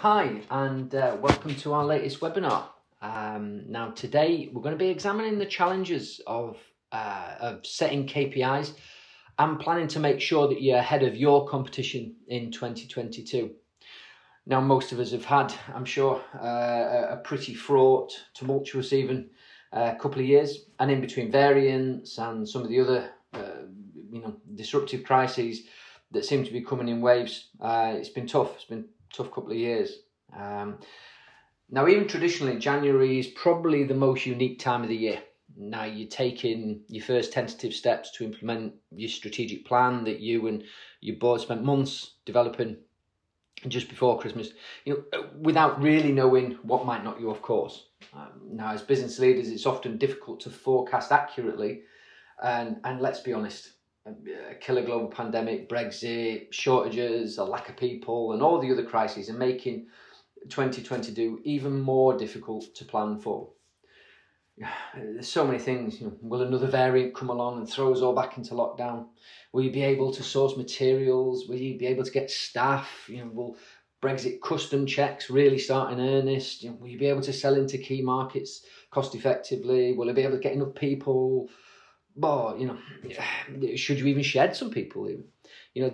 Hi, and welcome to our latest webinar. Now today we're going to be examining the challenges of setting KPIs and planning to make sure that you're ahead of your competition in 2022. Now most of us have had, I'm sure, a pretty fraught, tumultuous even couple of years, and in between variants and some of the other disruptive crises that seem to be coming in waves. It's been tough. It's been tough couple of years. Now, even traditionally, January is probably the most unique time of the year. Now, you're taking your first tentative steps to implement your strategic plan that you and your board spent months developing just before Christmas, without really knowing what might knock you off course. Now, as business leaders, it's often difficult to forecast accurately, and let's be honest, a killer global pandemic, Brexit, shortages, a lack of people, and all the other crises are making 2022 even more difficult to plan for. There's so many things. Will another variant come along and throw us all back into lockdown? Will you be able to source materials? Will you be able to get staff? Will Brexit custom checks really start in earnest? Will you be able to sell into key markets cost effectively? Will you be able to get enough people? Should you even shed some people even?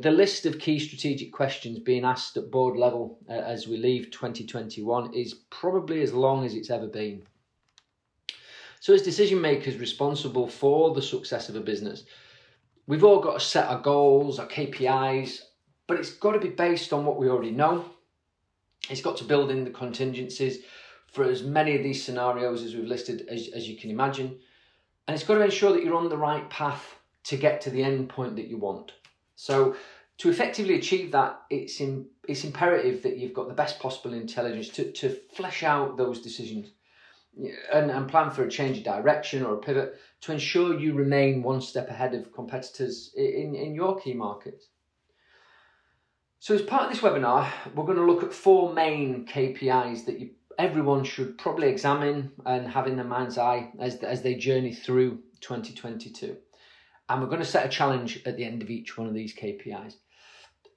The list of key strategic questions being asked at board level as we leave 2021 is probably as long as it's ever been. So as decision makers responsible for the success of a business, we've all got to set our goals, our KPIs, but it's got to be based on what we already know. It's got to build in the contingencies for as many of these scenarios as we've listed as you can imagine. And it's got to ensure that you're on the right path to get to the end point that you want. So to effectively achieve that, it's imperative that you've got the best possible intelligence to flesh out those decisions and plan for a change of direction or a pivot to ensure you remain one step ahead of competitors in your key markets. So as part of this webinar, we're going to look at four main KPIs that everyone should probably examine and have in their mind's eye as they journey through 2022. And we're going to set a challenge at the end of each one of these KPIs.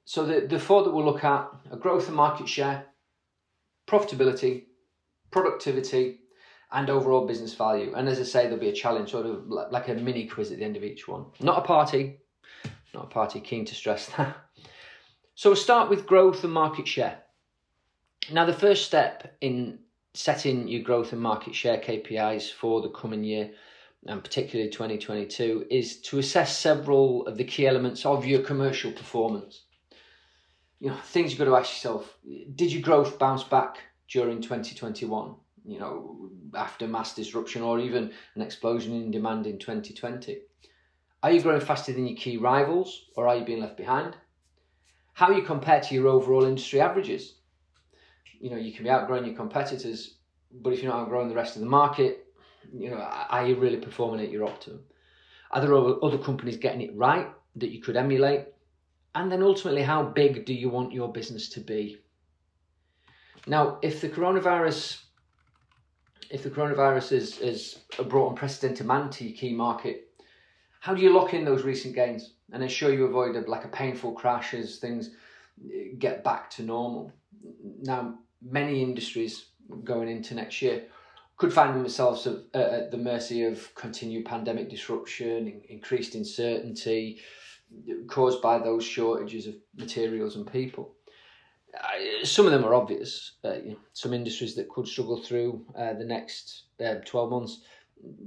So the four that we'll look at are growth and market share, profitability, productivity, and overall business value. And as I say, there'll be a challenge, sort of like a mini quiz at the end of each one. Not a party, keen to stress that. So we'll start with growth and market share. Now, the first step in setting your growth and market share KPIs for the coming year, and particularly 2022, is to assess several of the key elements of your commercial performance. Things you've got to ask yourself: did your growth bounce back during 2021? After mass disruption or even an explosion in demand in 2020? Are you growing faster than your key rivals, or are you being left behind? How you compare to your overall industry averages? You can be outgrowing your competitors, but if you're not outgrowing the rest of the market, are you really performing at your optimum? Are there other companies getting it right that you could emulate? And then ultimately, how big do you want your business to be? Now, if the coronavirus has brought unprecedented demand to your key market, how do you lock in those recent gains and ensure you avoid a painful crash as things get back to normal? Now, many industries going into next year could find themselves at the mercy of continued pandemic disruption, increased uncertainty caused by those shortages of materials and people. Some of them are obvious. Some industries that could struggle through the next 12 months,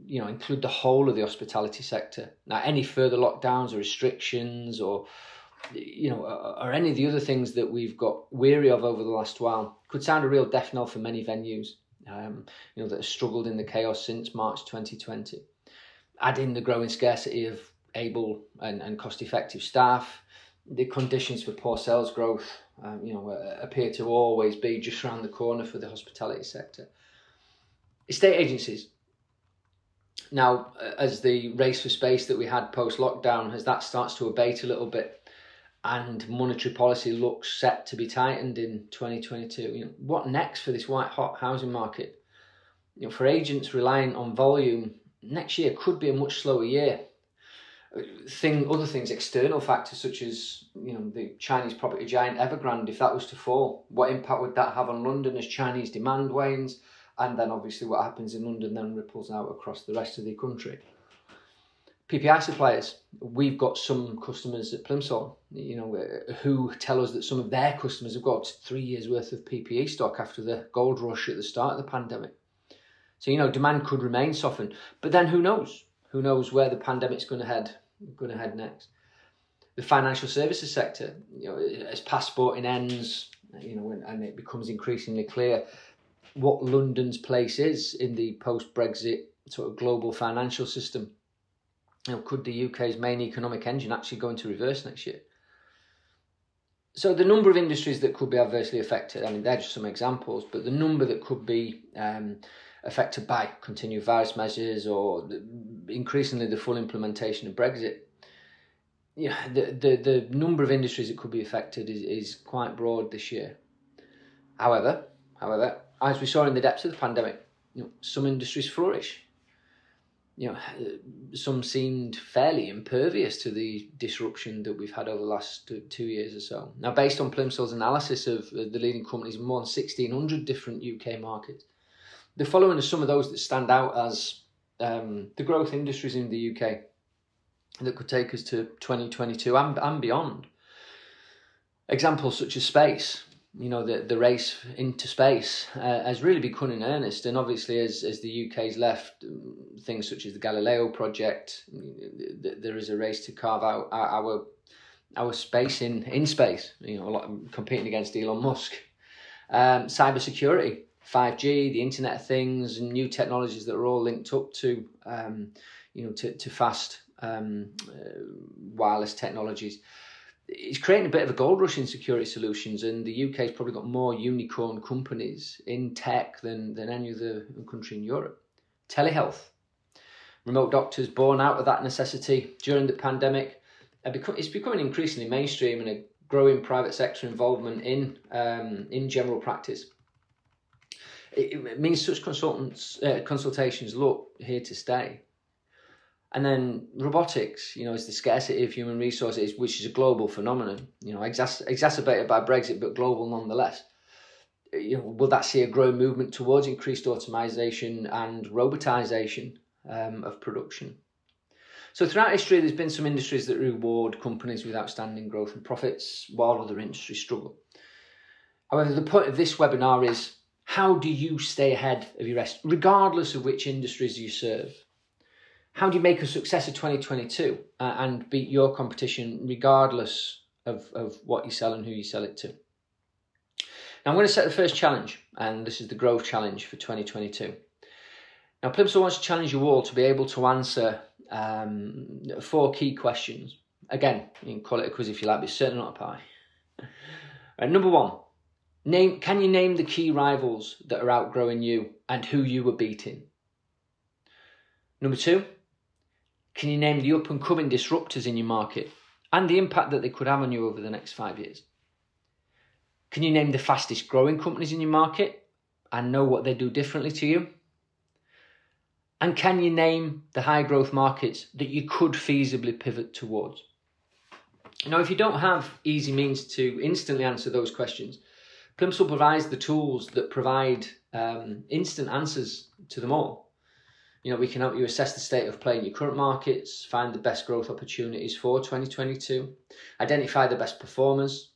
include the whole of the hospitality sector. Now, any further lockdowns or restrictions or any of the other things that we've got weary of over the last while could sound a real death knell for many venues, that have struggled in the chaos since March 2020. Add in the growing scarcity of able and cost-effective staff. The conditions for poor sales growth, appear to always be just around the corner for the hospitality sector. Estate agencies. Now, as the race for space that we had post-lockdown, as that starts to abate a little bit and monetary policy looks set to be tightened in 2022, what next for this white-hot housing market? For agents relying on volume, next year could be a much slower year. Other things, external factors such as, the Chinese property giant Evergrande, if that was to fall, what impact would that have on London as Chinese demand wanes? And then obviously what happens in London then ripples out across the rest of the country. PPI suppliers, we've got some customers at Plimsoll, who tell us that some of their customers have got 3 years worth of PPE stock after the gold rush at the start of the pandemic. So, demand could remain softened, but then who knows? Who knows where the pandemic's going to head next? The financial services sector, as passporting ends, and it becomes increasingly clear what London's place is in the post-Brexit sort of global financial system. Could the UK's main economic engine actually go into reverse next year? So the number of industries that could be adversely affected, they're just some examples, but the number that could be affected by continued virus measures or increasingly the full implementation of Brexit, the number of industries that could be affected is quite broad this year. However, as we saw in the depths of the pandemic, some industries flourish. Some seemed fairly impervious to the disruption that we've had over the last 2 years or so. Now, based on Plimsoll's analysis of the leading companies in more than 1,600 different UK markets, the following are some of those that stand out as the growth industries in the UK that could take us to 2022 and beyond. Examples such as space. The race into space has really begun in earnest, and obviously as the UK's left, things such as the Galileo project, there is a race to carve out our space in space, competing against Elon Musk. Cybersecurity, 5G, the Internet of Things, and new technologies that are all linked up to fast wireless technologies. It's creating a bit of a gold rush in security solutions, and the UK's probably got more unicorn companies in tech than any other country in Europe. Telehealth, remote doctors born out of that necessity during the pandemic. It's becoming increasingly mainstream, and a growing private sector involvement in general practice. It means such consultations look here to stay. And then robotics, is the scarcity of human resources, which is a global phenomenon, exacerbated by Brexit, but global nonetheless. Will that see a growing movement towards increased automisation and robotisation of production? So throughout history, there's been some industries that reward companies with outstanding growth and profits, while other industries struggle. However, the point of this webinar is, how do you stay ahead of your rest, regardless of which industries you serve? How do you make a success of 2022 and beat your competition regardless of what you sell and who you sell it to? Now I'm going to set the first challenge, and this is the growth challenge for 2022. Now Plimsoll wants to challenge you all to be able to answer 4 key questions. Again, you can call it a quiz if you like, but it's certainly not a pie. Right, number 1, can you name the key rivals that are outgrowing you and who you were beating? Number 2, can you name the up-and-coming disruptors in your market and the impact that they could have on you over the next 5 years? Can you name the fastest growing companies in your market and know what they do differently to you? And can you name the high growth markets that you could feasibly pivot towards? Now, if you don't have easy means to instantly answer those questions, Plimsoll provides the tools that provide instant answers to them all. We can help you assess the state of play in your current markets, find the best growth opportunities for 2022, identify the best performers,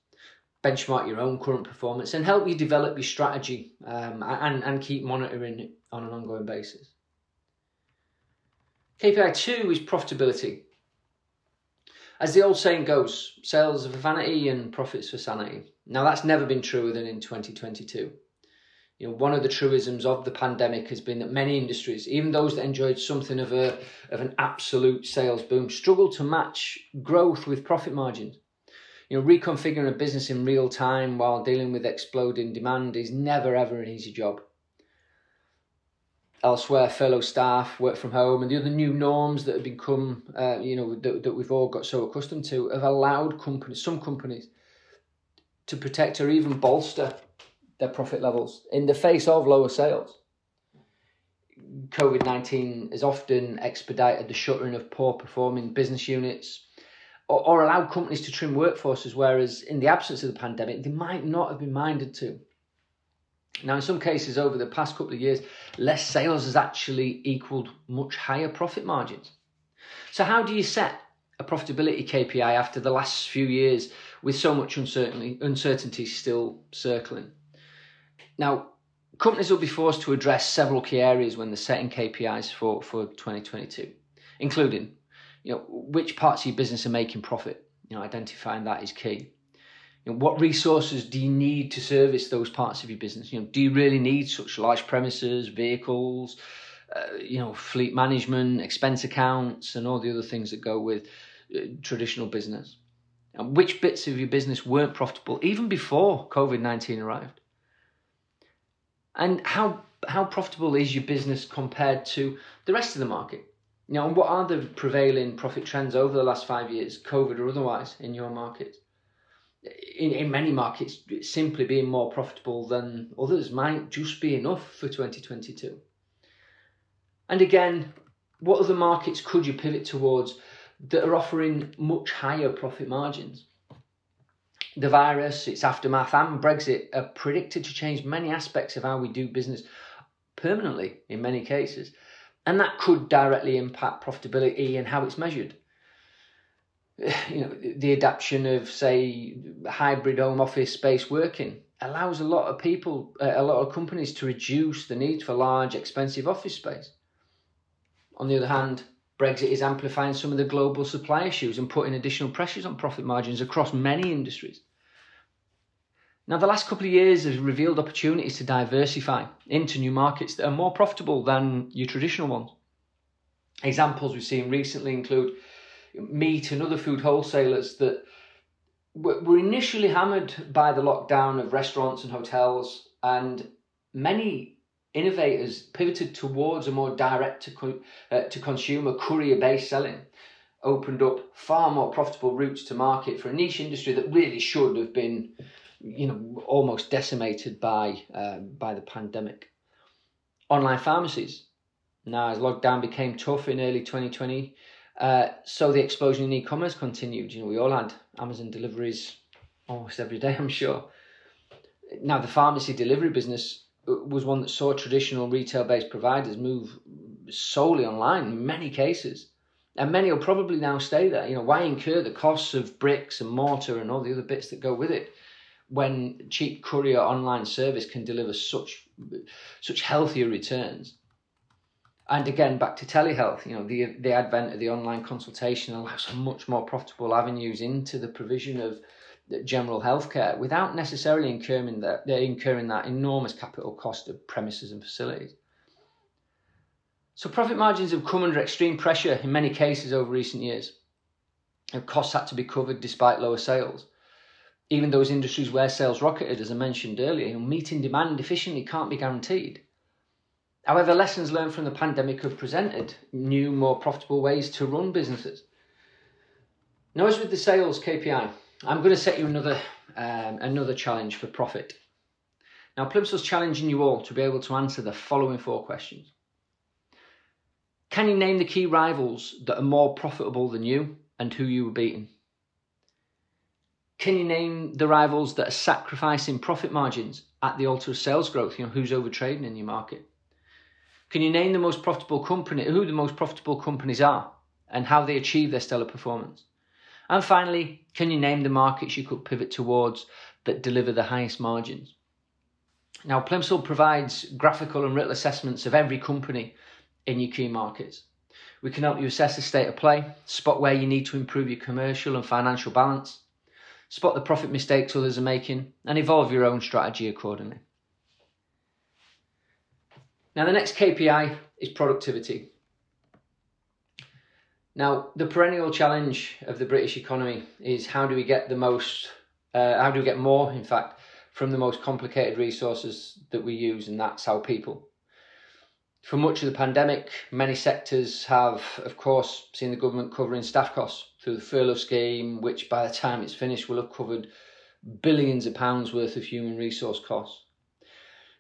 benchmark your own current performance, and help you develop your strategy and keep monitoring it on an ongoing basis. KPI 2 is profitability. As the old saying goes, sales are for vanity and profits for sanity. Now that's never been truer than in 2022. One of the truisms of the pandemic has been that many industries, even those that enjoyed something of an absolute sales boom, struggle to match growth with profit margins. Reconfiguring a business in real time while dealing with exploding demand is never ever an easy job. Elsewhere, furlough staff, work from home, and the other new norms that have become, that we've all got so accustomed to, have allowed some companies to protect or even bolster their profit levels in the face of lower sales. COVID-19 has often expedited the shuttering of poor performing business units or allowed companies to trim workforces, whereas in the absence of the pandemic, they might not have been minded to. Now, in some cases over the past couple of years, less sales has actually equaled much higher profit margins. So how do you set a profitability KPI after the last few years with so much uncertainty still circling? Now, companies will be forced to address several key areas when they're setting KPIs for 2022, including, which parts of your business are making profit. Identifying that is key. What resources do you need to service those parts of your business? Do you really need such large premises, vehicles, fleet management, expense accounts, and all the other things that go with traditional business? And which bits of your business weren't profitable even before COVID-19 arrived? And how profitable is your business compared to the rest of the market? And what are the prevailing profit trends over the last 5 years, COVID or otherwise, in your market? In many markets, simply being more profitable than others might just be enough for 2022. And again, what other markets could you pivot towards that are offering much higher profit margins? The virus, its aftermath, and Brexit are predicted to change many aspects of how we do business permanently in many cases. And that could directly impact profitability and how it's measured. The adoption of, say, hybrid home office space working allows a lot of companies to reduce the need for large, expensive office space. On the other hand, Brexit is amplifying some of the global supply issues and putting additional pressures on profit margins across many industries. Now, the last couple of years has revealed opportunities to diversify into new markets that are more profitable than your traditional ones. Examples we've seen recently include meat and other food wholesalers that were initially hammered by the lockdown of restaurants and hotels, and many innovators pivoted towards a more direct to consumer courier-based selling, opened up far more profitable routes to market for a niche industry that really should have been almost decimated by the pandemic. Online pharmacies. Now, as lockdown became tough in early 2020, so the explosion in e-commerce continued. We all had Amazon deliveries almost every day, I'm sure. Now, the pharmacy delivery business was one that saw traditional retail-based providers move solely online in many cases. And many will probably now stay there. Why incur the costs of bricks and mortar and all the other bits that go with it when cheap courier online service can deliver such healthier returns? And again, back to telehealth, the advent of the online consultation allows some much more profitable avenues into the provision of general healthcare without necessarily incurring that enormous capital cost of premises and facilities. So profit margins have come under extreme pressure in many cases over recent years. Costs had to be covered despite lower sales. Even those industries where sales rocketed, as I mentioned earlier, meeting demand efficiently can't be guaranteed. However, lessons learned from the pandemic have presented new, more profitable ways to run businesses. Now, as with the sales KPI, I'm going to set you another challenge for profit. Now, Plimsoll's challenging you all to be able to answer the following 4 questions. Can you name the key rivals that are more profitable than you and who you were beating? Can you name the rivals that are sacrificing profit margins at the altar of sales growth? Who's overtrading in your market? Can you name who the most profitable companies are and how they achieve their stellar performance? And finally, can you name the markets you could pivot towards that deliver the highest margins? Now, Plimsoll provides graphical and written assessments of every company in your key markets. We can help you assess the state of play, spot where you need to improve your commercial and financial balance, spot the profit mistakes others are making, and evolve your own strategy accordingly. Now, the next KPI is productivity. Now, the perennial challenge of the British economy is how do we get more, in fact, from the most complicated resources that we use, and that's our people. For much of the pandemic, many sectors have, of course, seen the government covering staff costs through the furlough scheme, which by the time it's finished will have covered billions of pounds worth of human resource costs.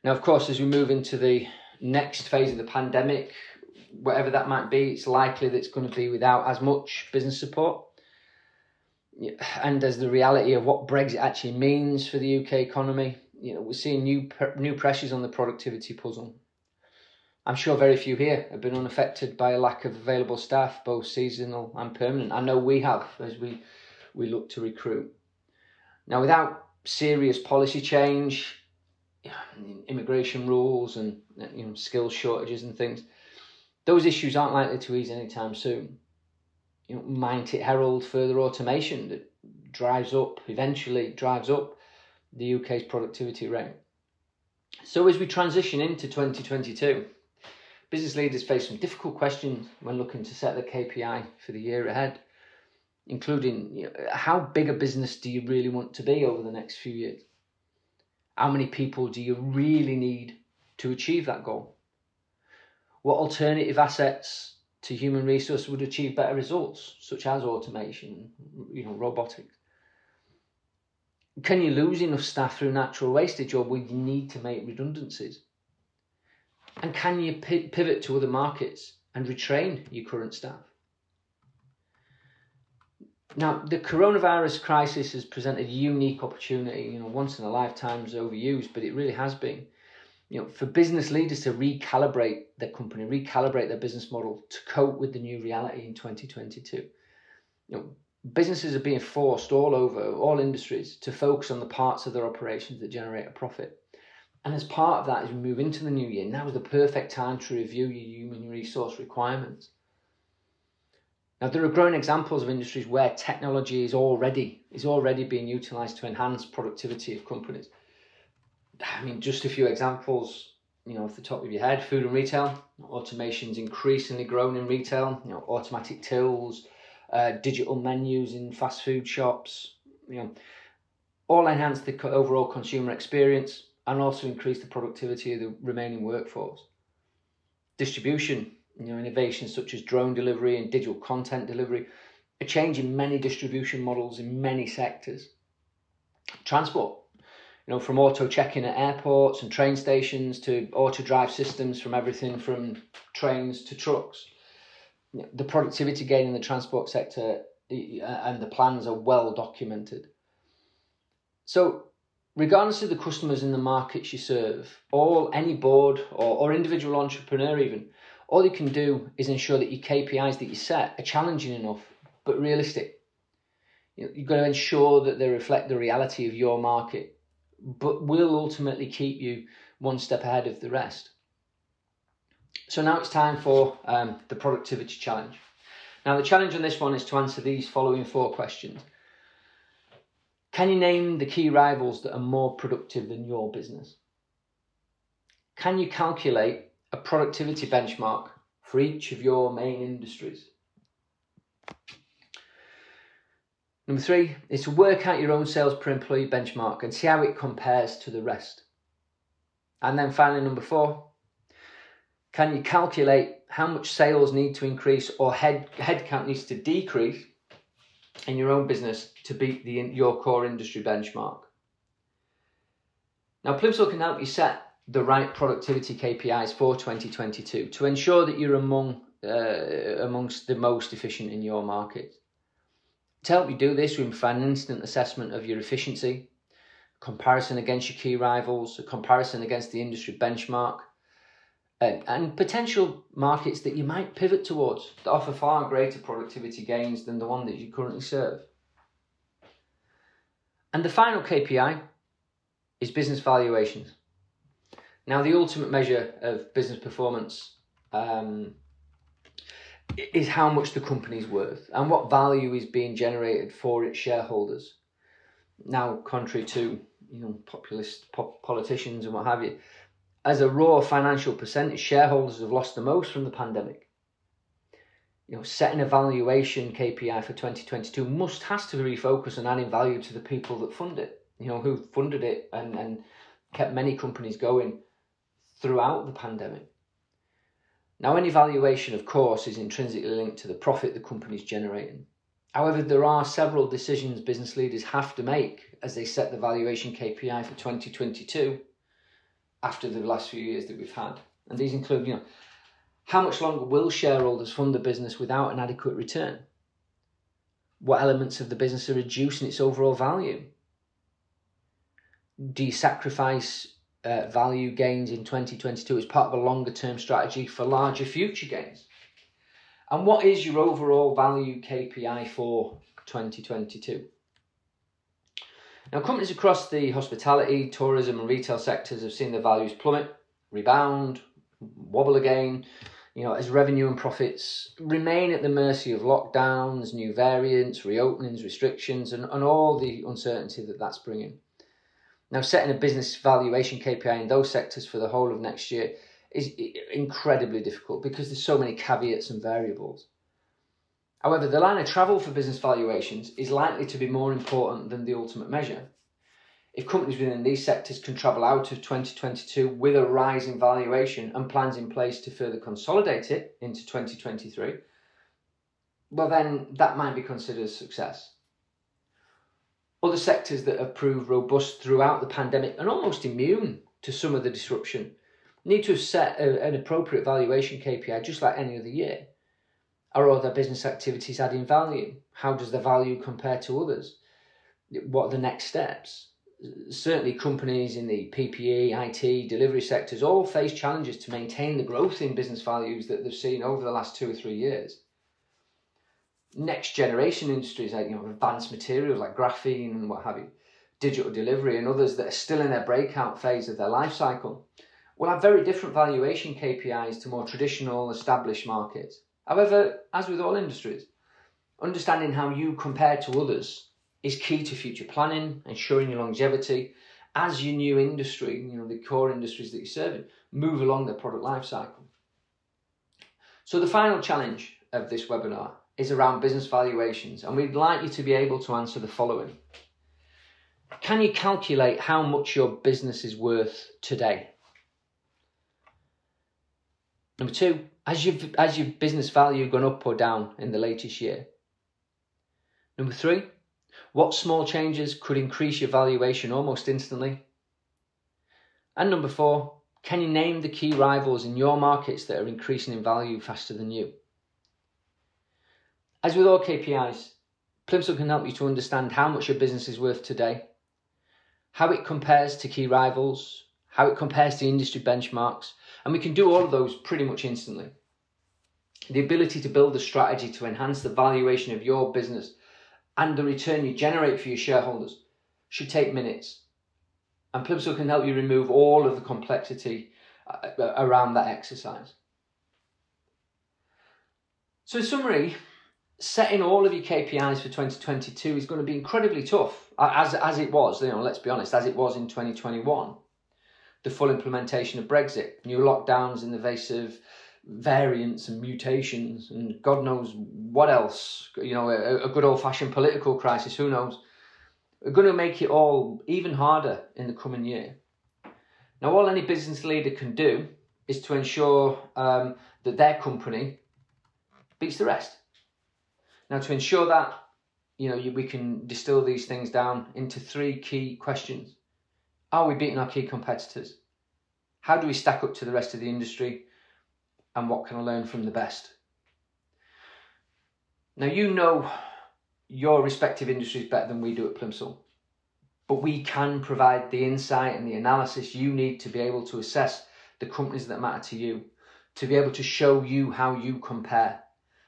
Now, of course, as we move into the next phase of the pandemic, whatever that might be, it's likely that it's going to be without as much business support. And there's the reality of what Brexit actually means for the UK economy. We're seeing new pressures on the productivity puzzle. I'm sure very few here have been unaffected by a lack of available staff, both seasonal and permanent. I know we have, as we look to recruit. Now, without serious policy change, immigration rules and skills shortages and things, those issues aren't likely to ease anytime soon. Might it herald further automation that eventually drives up the UK's productivity rate? So as we transition into 2022, business leaders face some difficult questions when looking to set the KPI for the year ahead, including how big a business do you really want to be over the next few years? How many people do you really need to achieve that goal? What alternative assets to human resource would achieve better results, such as automation, robotics? Can you lose enough staff through natural wastage, or will you need to make redundancies? And can you pivot to other markets and retrain your current staff? Now, the coronavirus crisis has presented a unique opportunity, once in a lifetime is overused, but it really has been, for business leaders to recalibrate their company, recalibrate their business model to cope with the new reality in 2022. Businesses are being forced all over, all industries, to focus on the parts of their operations that generate a profit. And as part of that, as we move into the new year, now is the perfect time to review your human resource requirements. Now, there are growing examples of industries where technology is already being utilised to enhance productivity of companies. Just a few examples, off the top of your head: food and retail. Automation's increasingly grown in retail. Automatic tills, digital menus in fast food shops. All enhance the overall consumer experience and also increase the productivity of the remaining workforce. Distribution, innovations such as drone delivery and digital content delivery are changing many distribution models in many sectors. Transport, from auto check-in at airports and train stations to auto drive systems, from everything from trains to trucks. The productivity gain in the transport sector and the plans are well documented. So, regardless of the customers in the markets you serve, any board or individual entrepreneur even, all you can do is ensure that your KPIs that you set are challenging enough but realistic. You've got to ensure that they reflect the reality of your market, but will ultimately keep you one step ahead of the rest. So now it's time for the productivity challenge. Now, the challenge on this one is to answer these following 4 questions. Can you name the key rivals that are more productive than your business? Can you calculate a productivity benchmark for each of your main industries? Number 3 is to work out your own sales per employee benchmark and see how it compares to the rest. And then finally, number 4, can you calculate how much sales need to increase or headcount needs to decrease in your own business to beat your core industry benchmark? Now, Plimsoll can help you set the right productivity KPIs for 2022 to ensure that you're amongst the most efficient in your market. To help you do this, we can find an instant assessment of your efficiency, comparison against your key rivals, a comparison against the industry benchmark, and potential markets that you might pivot towards that offer far greater productivity gains than the one that you currently serve. And the final KPI is business valuations. Now, the ultimate measure of business performance is how much the company's worth and what value is being generated for its shareholders. Now, contrary to populist politicians and what have you, as a raw financial percentage, shareholders have lost the most from the pandemic. Setting a valuation KPI for 2022 has to refocus on adding value to the people that fund it, who funded it and kept many companies going throughout the pandemic. Now, any valuation, of course, is intrinsically linked to the profit the company's generating. However, there are several decisions business leaders have to make as they set the valuation KPI for 2022 after the last few years that we've had. And these include, how much longer will shareholders fund the business without an adequate return? What elements of the business are reducing its overall value? Do you sacrifice value gains in 2022 as part of a longer term strategy for larger future gains? And what is your overall value KPI for 2022? Now, companies across the hospitality, tourism and retail sectors have seen their values plummet, rebound, wobble again, as revenue and profits remain at the mercy of lockdowns, new variants, reopenings, restrictions, and all the uncertainty that that's bringing. Now, setting a business valuation KPI in those sectors for the whole of next year is incredibly difficult because there's so many caveats and variables. However, the line of travel for business valuations is likely to be more important than the ultimate measure. If companies within these sectors can travel out of 2022 with a rise in valuation and plans in place to further consolidate it into 2023, well then that might be considered a success. Other sectors that have proved robust throughout the pandemic and almost immune to some of the disruption need to have set an appropriate valuation KPI just like any other year. Are other business activities adding value? How does the value compare to others? What are the next steps? Certainly companies in the PPE, IT, delivery sectors all face challenges to maintain the growth in business values that they've seen over the last 2 or 3 years. Next generation industries like advanced materials like graphene and what have you, digital delivery and others that are still in their breakout phase of their life cycle will have very different valuation KPIs to more traditional established markets. However, as with all industries, understanding how you compare to others is key to future planning, ensuring your longevity as your new industry, the core industries that you're serving, move along their product life cycle. So the final challenge of this webinar is around business valuations, and we'd like you to be able to answer the following. Can you calculate how much your business is worth today? Number 2, has your business value gone up or down in the latest year? Number 3, what small changes could increase your valuation almost instantly? And number 4, can you name the key rivals in your markets that are increasing in value faster than you? As with all KPIs, Plimsoll can help you to understand how much your business is worth today, how it compares to key rivals, how it compares to industry benchmarks, and we can do all of those pretty much instantly. The ability to build a strategy to enhance the valuation of your business and the return you generate for your shareholders should take minutes. And Plimsoll can help you remove all of the complexity around that exercise. So in summary, setting all of your KPIs for 2022 is going to be incredibly tough, as it was, let's be honest, as it was in 2021. The full implementation of Brexit, new lockdowns in the face of variants and mutations and God knows what else, a good old-fashioned political crisis, who knows, are going to make it all even harder in the coming year. Now, all any business leader can do is to ensure that their company beats the rest. Now, to ensure that, we can distill these things down into 3 key questions. Are we beating our key competitors? How do we stack up to the rest of the industry? And what can I learn from the best? Now, your respective industries better than we do at Plimsoll, but we can provide the insight and the analysis you need to be able to assess the companies that matter to you, to be able to show you how you compare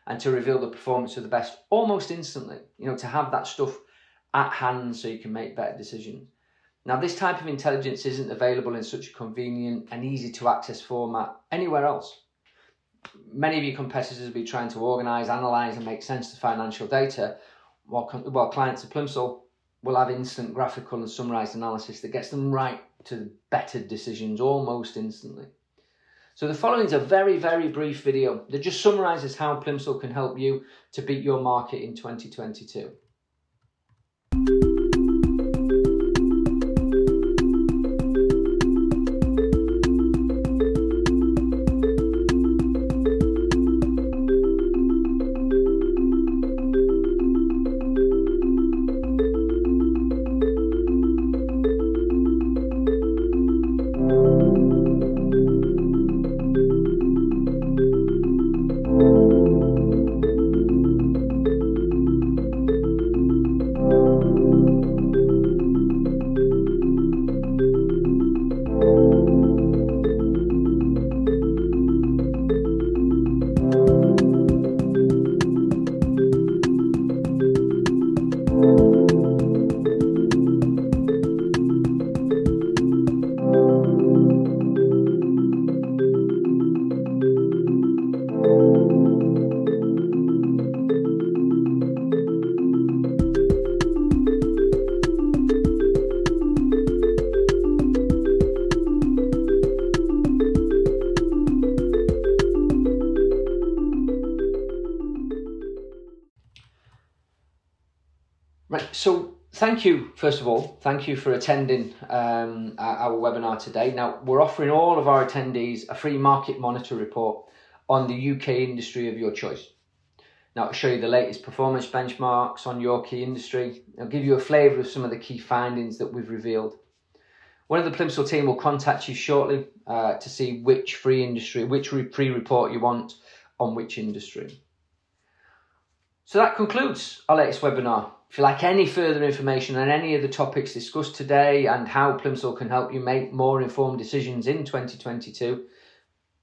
and to reveal the performance of the best almost instantly, to have that stuff at hand so you can make better decisions. Now, this type of intelligence isn't available in such a convenient and easy to access format anywhere else. Many of your competitors will be trying to organise, analyse and make sense of financial data, while clients of Plimsoll will have instant graphical and summarised analysis that gets them right to better decisions almost instantly. So the following is a very, very brief video that just summarises how Plimsoll can help you to beat your market in 2022. thank you, first of all, thank you for attending our webinar today. Now, we're offering all of our attendees a free market monitor report on the UK industry of your choice. Now, I'll show you the latest performance benchmarks on your key industry. I'll give you a flavour of some of the key findings that we've revealed. One of the Plimsoll team will contact you shortly to see which free report you want on which industry. So that concludes our latest webinar. If you'd like any further information on any of the topics discussed today and how Plimsoll can help you make more informed decisions in 2022,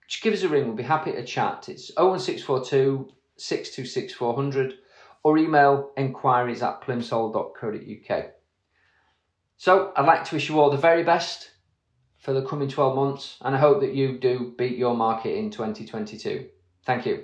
just give us a ring. We'll be happy to chat. It's 01642 626 400 or email enquiries@plimsoll.co.uk. So I'd like to wish you all the very best for the coming 12 months, and I hope that you do beat your market in 2022. Thank you.